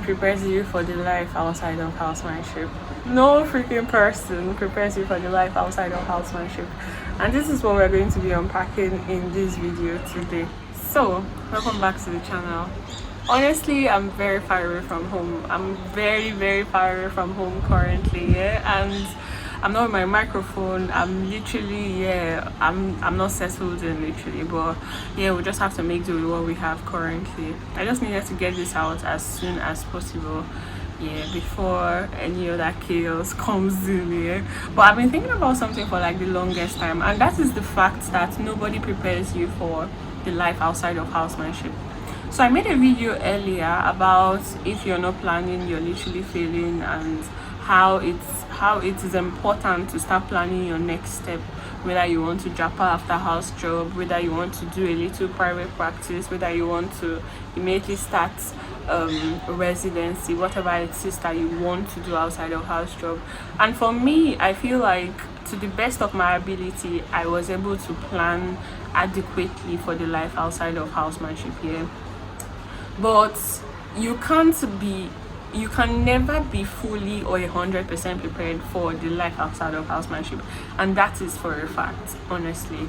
prepares you for the life outside of housemanship. No freaking person prepares you for the life outside of housemanship. And this is what we're going to be unpacking in this video today. So, welcome back to the channel. Honestly, I'm very far away from home. I'm very far away from home currently, yeah, and I'm not with my microphone. I'm literally, yeah, I'm not settled in literally, but yeah, we just have to make do with what we have currently. I just needed to get this out as soon as possible, yeah, before any other chaos comes in, yeah. But I've been thinking about something for like the longest time, and that is the fact that nobody prepares you for the life outside of housemanship. So I made a video earlier about if you're not planning, you're literally failing, and how it is important to start planning your next step, whether you want to drop out after house job, whether you want to do a little private practice, whether you want to immediately start residency, whatever it is that you want to do outside of house job. And for me, I feel like to the best of my ability, I was able to plan adequately for the life outside of housemanship here. But you can never be fully or 100% prepared for the life outside of housemanship, and that is for a fact, honestly,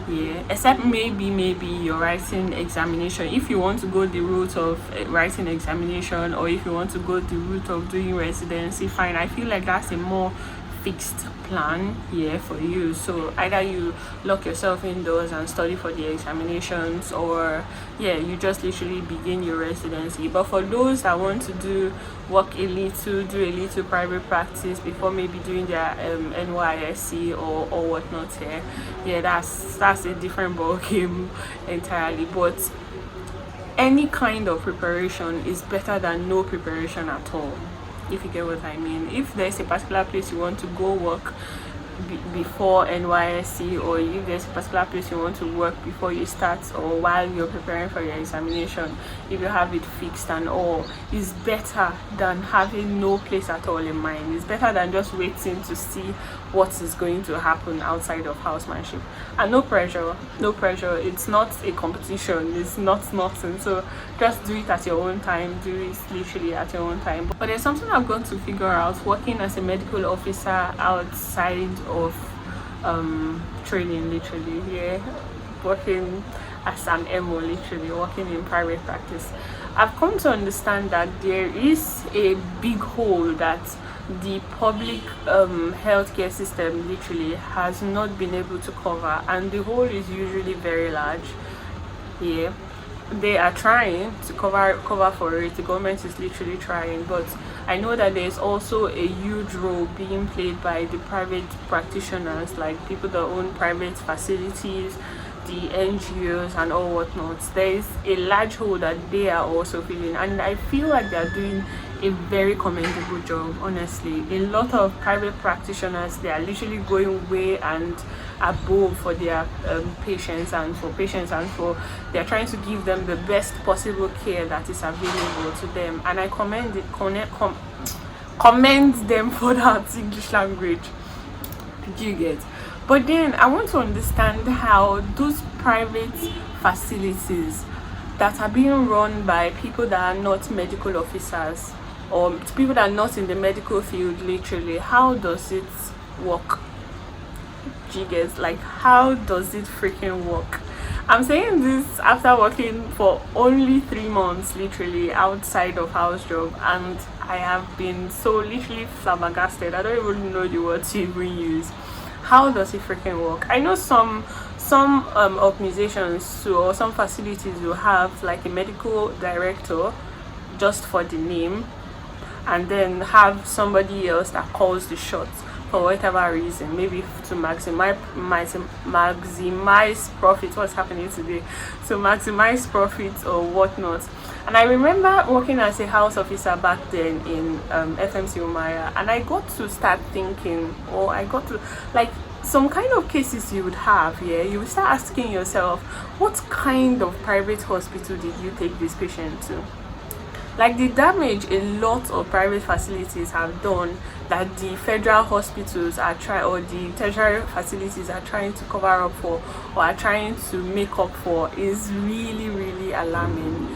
yeah. Except maybe you're writing examination. If you want to go the route of writing examination, or if you want to go the route of doing residency, fine. I feel like that's a more fixed plan, yeah, for you. So either you lock yourself indoors and study for the examinations, or yeah, you just literally begin your residency. But for those that want to do a little private practice before maybe doing their NYSC or whatnot, yeah, that's a different ball game entirely. But any kind of preparation is better than no preparation at all, if you get what I mean. If there's a particular place you want to go work before NYSC, or if there's a particular place you want to work before you start or while you're preparing for your examination, if you have it fixed and all, it's better than having no place at all in mind. It's better than just waiting to see what is going to happen outside of housemanship. And no pressure, it's not a competition, it's not nothing. So just do it at your own time, do it literally at your own time. But there's something I've got to figure out working as a medical officer outside of training, literally, yeah, working as an MO, literally working in private practice. I've come to understand that there is a big hole that the public healthcare system literally has not been able to cover, and the hole is usually very large, yeah. They are trying to cover for it. The government is literally trying, but I know that there's also a huge role being played by the private practitioners, like people that own private facilities, the NGOs and all whatnot. There is a large hole that they are also filling, and I feel like they're doing a very commendable job, honestly. A lot of private practitioners, they are literally going way and above for their patients, and for they're trying to give them the best possible care that is available to them, and I commend them for that English language. Do you get? But then I want to understand how those private facilities that are being run by people that are not medical officers, or people that are not in the medical field, literally, how does it work? Do you get? Like, how does it freaking work? I'm saying this after working for only 3 months literally outside of house job, and I have been so literally flabbergasted. I don't even know the word to even use. How does it freaking work? I know some organizations or some facilities will have like a medical director just for the name, and then have somebody else that calls the shots for whatever reason, maybe to maximize profit. What's happening today? To maximize profit or whatnot. And I remember working as a house officer back then in FMC Umaya, and I got to start thinking, or I got to, like, some kind of cases you would have, yeah, you would start asking yourself, what kind of private hospital did you take this patient to? Like the damage a lot of private facilities have done that the federal hospitals are trying, or the tertiary facilities are trying to cover up for, or are trying to make up for, is really, really alarming.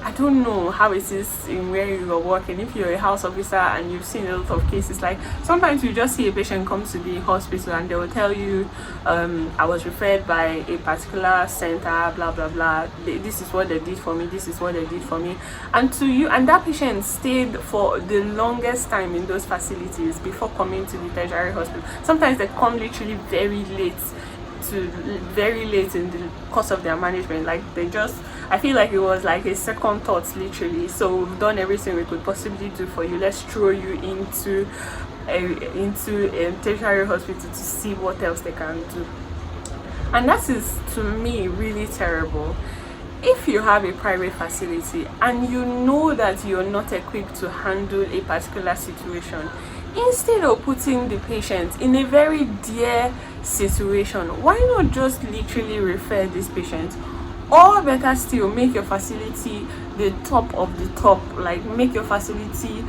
I don't know how it is in where you are working. If you're a house officer and you've seen a lot of cases, like sometimes you just see a patient come to the hospital and they will tell you, I was referred by a particular center, blah blah blah. This is what they did for me. This is what they did for me. And to you, and that patient stayed for the longest time in those facilities before coming to the tertiary hospital. Sometimes they come literally very late in the course of their management. Like they just, I feel like it was like a second thought literally. So we've done everything we could possibly do for you, let's throw you into a tertiary hospital to see what else they can do. And that is, to me, really terrible. If you have a private facility and you know that you're not equipped to handle a particular situation, instead of putting the patient in a very dire situation, why not just literally refer this patient? Or better still, make your facility the top of the top, like make your facility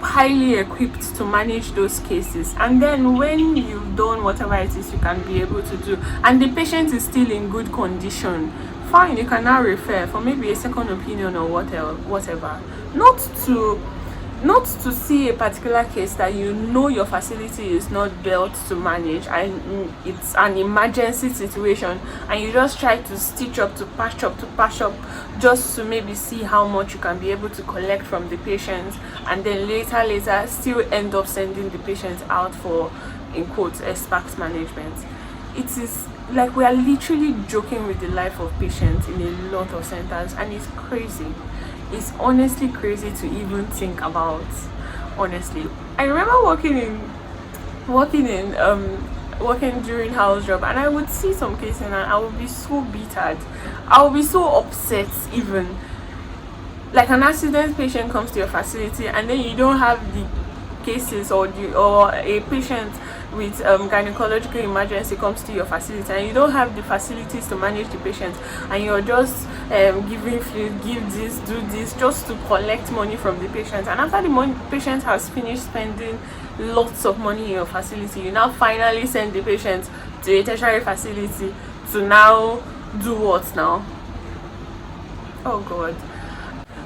highly equipped to manage those cases. And then when you've done whatever it is you can be able to do and the patient is still in good condition, fine, you can now refer for maybe a second opinion or whatever. Not to see a particular case that you know your facility is not built to manage and it's an emergency situation, and you just try to stitch up, to patch up just to maybe see how much you can be able to collect from the patient, and then later still end up sending the patient out for, in quotes, expert management. It is like we are literally joking with the life of patients in a lot of centers, and it's crazy. It's honestly crazy to even think about. Honestly, I remember working during house job, and I would see some cases and I would be so bitter. I would be so upset. Even like an accident patient comes to your facility and then you don't have the cases, or a patient with gynecological emergency comes to your facility and you don't have the facilities to manage the patient, and you're just giving fluid, give this, do this, just to collect money from the patient. And after the patient has finished spending lots of money in your facility, you now finally send the patient to a tertiary facility to now do what now? Oh god.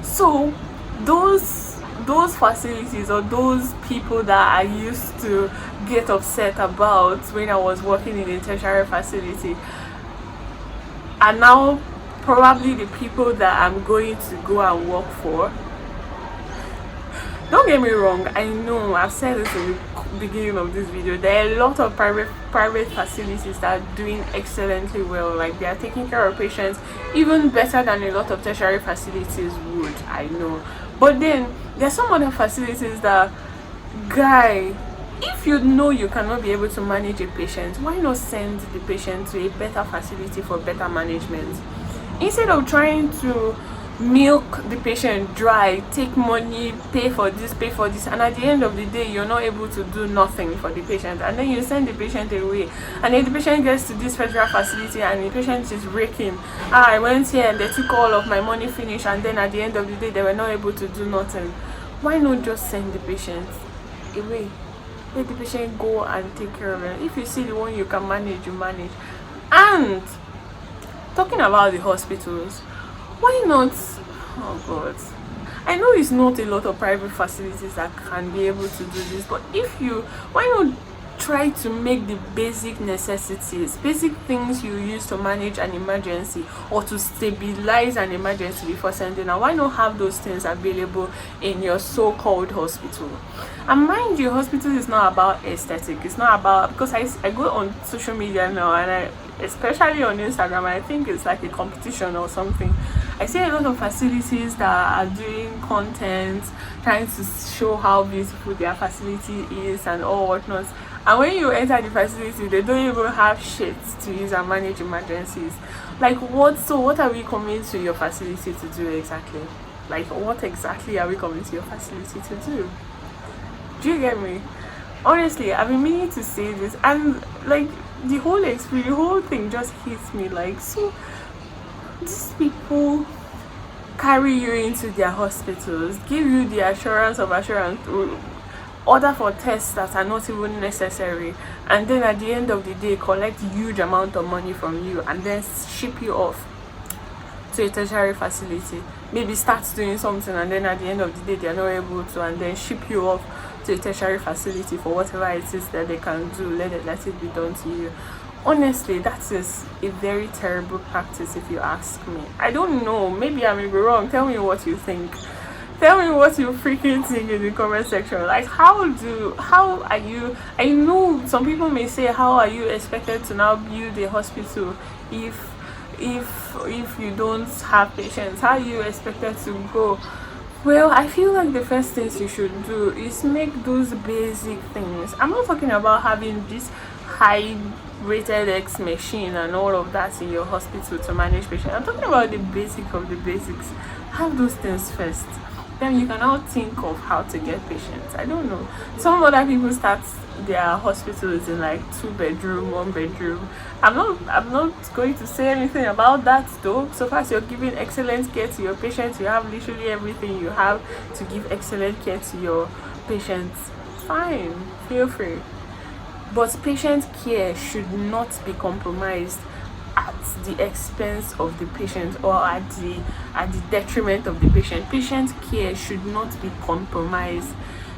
So those facilities, or those people that I used to get upset about when I was working in a tertiary facility, are now probably the people that I'm going to go and work for. Don't get me wrong, I know I've said this in the beginning of this video, there are a lot of private facilities that are doing excellently well. Like they are taking care of patients even better than a lot of tertiary facilities would, I know. But then there are some other facilities that, guy, if you know you cannot be able to manage a patient, why not send the patient to a better facility for better management? Instead of trying to milk the patient dry, take money, pay for this, and at the end of the day you're not able to do nothing for the patient, and then you send the patient away, and then the patient gets to this federal facility and the patient is raking, I went here and they took all of my money, finished, and then at the end of the day they were not able to do nothing. Why not just send the patient away? Let the patient go and take care of it. If you see the one you can manage, you manage. And talking about the hospitals, why not, oh god, I know it's not a lot of private facilities that can be able to do this, but why not try to make the basic necessities, basic things you use to manage an emergency or to stabilize an emergency before sending out, why not have those things available in your so-called hospital? And mind you, hospital is not about aesthetic, it's not about, because I go on social media now, and especially on Instagram, I think it's like a competition or something. I see a lot of facilities that are doing content, trying to show how beautiful their facility is and all whatnot. And when you enter the facility, they don't even have shit to use and manage emergencies. Like what? So what are we coming to your facility to do exactly? Like what exactly are we coming to your facility to do? Do you get me? Honestly, I've been meaning to say this, and like the whole experience, the whole thing just hits me. Like, so these people carry you into their hospitals, give you the assurance, order for tests that are not even necessary, and then at the end of the day collect huge amount of money from you and then ship you off to a tertiary facility, maybe start doing something, and then at the end of the day they're not able to, and then ship you off to a tertiary facility for whatever it is that they can do, let it be done to you. Honestly, that is a very terrible practice if you ask me. I don't know, maybe I may be wrong. Tell me what you think. Tell me what you freaking think in the comment section. Like, how are you, I know some people may say, how are you expected to now build a hospital if you don't have patients? How are you expected to go? Well, I feel like the first things you should do is make those basic things. I'm not talking about having this high rated X machine and all of that in your hospital to manage patients. I'm talking about the basic of the basics. Have those things first, then you can now think of how to get patients. I don't know, some other people start their hospitals in like 2-bedroom, 1-bedroom. I'm not going to say anything about that though. So far as you're giving excellent care to your patients, you have literally everything you have to give excellent care to your patients, fine, feel free. But patient care should not be compromised at the expense of the patient, or at the detriment of the patient. Patient care should not be compromised.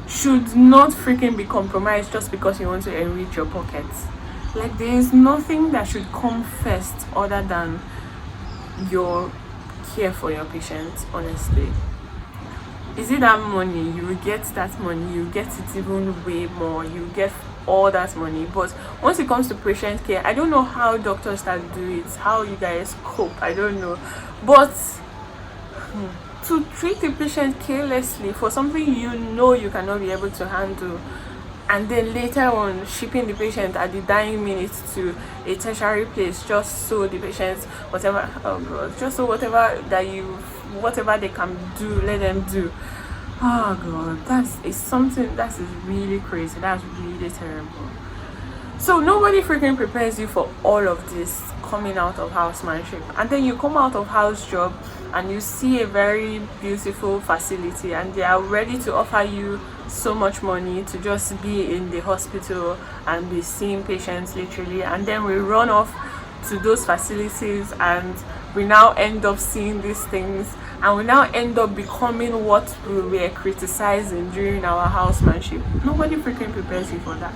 Should not freaking be compromised just because you want to enrich your pockets. Like, there is nothing that should come first other than your care for your patients. Honestly, is it that money? You will get that money, you get it even way more, you get all that money. But once it comes to patient care, I don't know how doctors start do it, how you guys cope, I don't know. But to treat the patient carelessly for something you know you cannot be able to handle, and then later on shipping the patient at the dying minutes to a tertiary place just so the patients whatever, oh god, just so whatever they can do, let them do. Oh god, that is something that is really crazy. That's really terrible. So nobody freaking prepares you for all of this coming out of housemanship, and then you come out of house job and you see a very beautiful facility and they are ready to offer you so much money to just be in the hospital and be seeing patients literally, and then we run off to those facilities and we now end up seeing these things, and we now end up becoming what we were criticizing during our housemanship. Nobody freaking prepares you for that.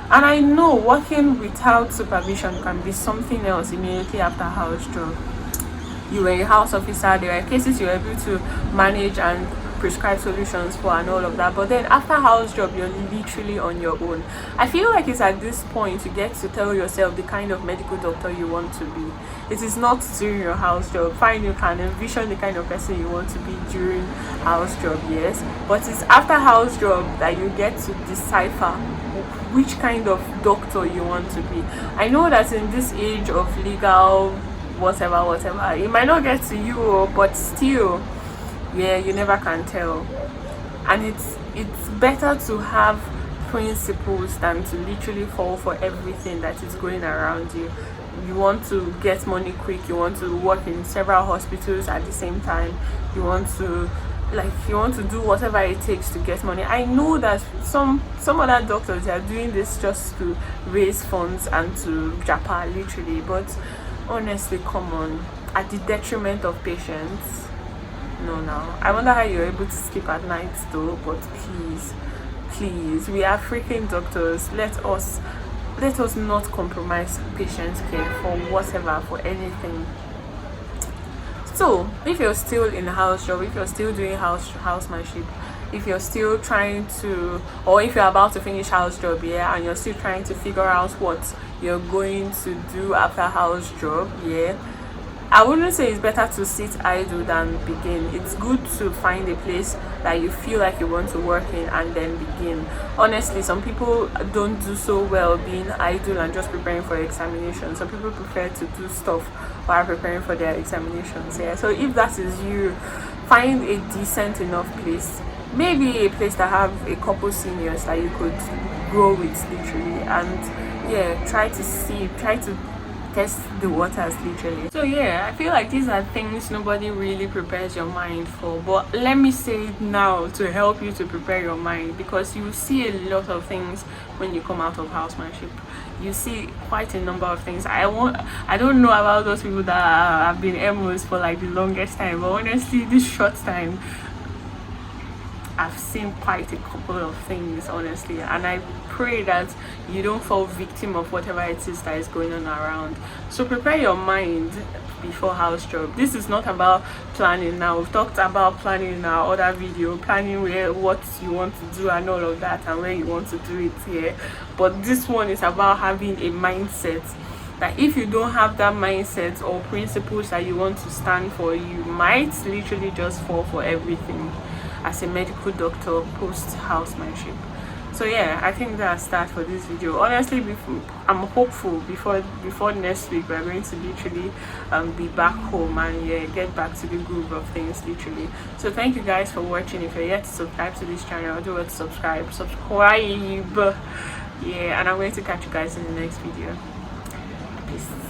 And I know working without supervision can be something else immediately after house job. You were a house officer, there were cases you were able to manage and prescribe solutions for and all of that, but then after house job you're literally on your own. I feel like it's at this point you get to tell yourself the kind of medical doctor you want to be. It is not during your house job. Fine, you can envision the kind of person you want to be during house job, yes, but it's after house job that you get to decipher which kind of doctor you want to be. I know that in this age of legal whatever, it might not get to you, but still, yeah, you never can tell. And it's better to have principles than to literally fall for everything that is going around you. You want to get money quick, you want to work in several hospitals at the same time, you want to do whatever it takes to get money. I know that some other doctors are doing this just to raise funds and to japa literally, but honestly, come on, at the detriment of patients. No, I wonder how you're able to sleep at night though. But please, we are freaking doctors. Let us not compromise patients' care for whatever, for anything. So if you're still in a house job, if you're still doing housemanship, if you're still trying to, or if you're about to finish house job, yeah, and you're still trying to figure out what you're going to do after house job, yeah, I wouldn't say it's better to sit idle than begin. It's good to find a place that you feel like you want to work in and then begin. Honestly, some people don't do so well being idle and just preparing for examinations. Some people prefer to do stuff while preparing for their examinations. Yeah. So if that is you, find a decent enough place. Maybe a place that have a couple seniors that you could grow with literally, and yeah, try to test the waters literally. So yeah, I feel like these are things nobody really prepares your mind for, but let me say it now to help you to prepare your mind, because you see a lot of things when you come out of housemanship. You see quite a number of things. I don't know about those people that have been emos for like the longest time, but honestly this short time I've seen quite a couple of things, honestly, and I pray that you don't fall victim of whatever it is that is going on around. So prepare your mind before house job. This is not about planning. Now we've talked about planning in our other video, planning what you want to do and all of that, and where you want to do it here. But this one is about having a mindset that if you don't have that mindset or principles that you want to stand for, you might literally just fall for everything as a medical doctor post housemanship. So yeah, I think that's that for this video. Honestly, I'm hopeful before next week we're going to literally be back home and yeah, get back to the groove of things literally. So thank you guys for watching. If you're yet to subscribe to this channel, do it, subscribe, yeah, and I'm going to catch you guys in the next video. Peace.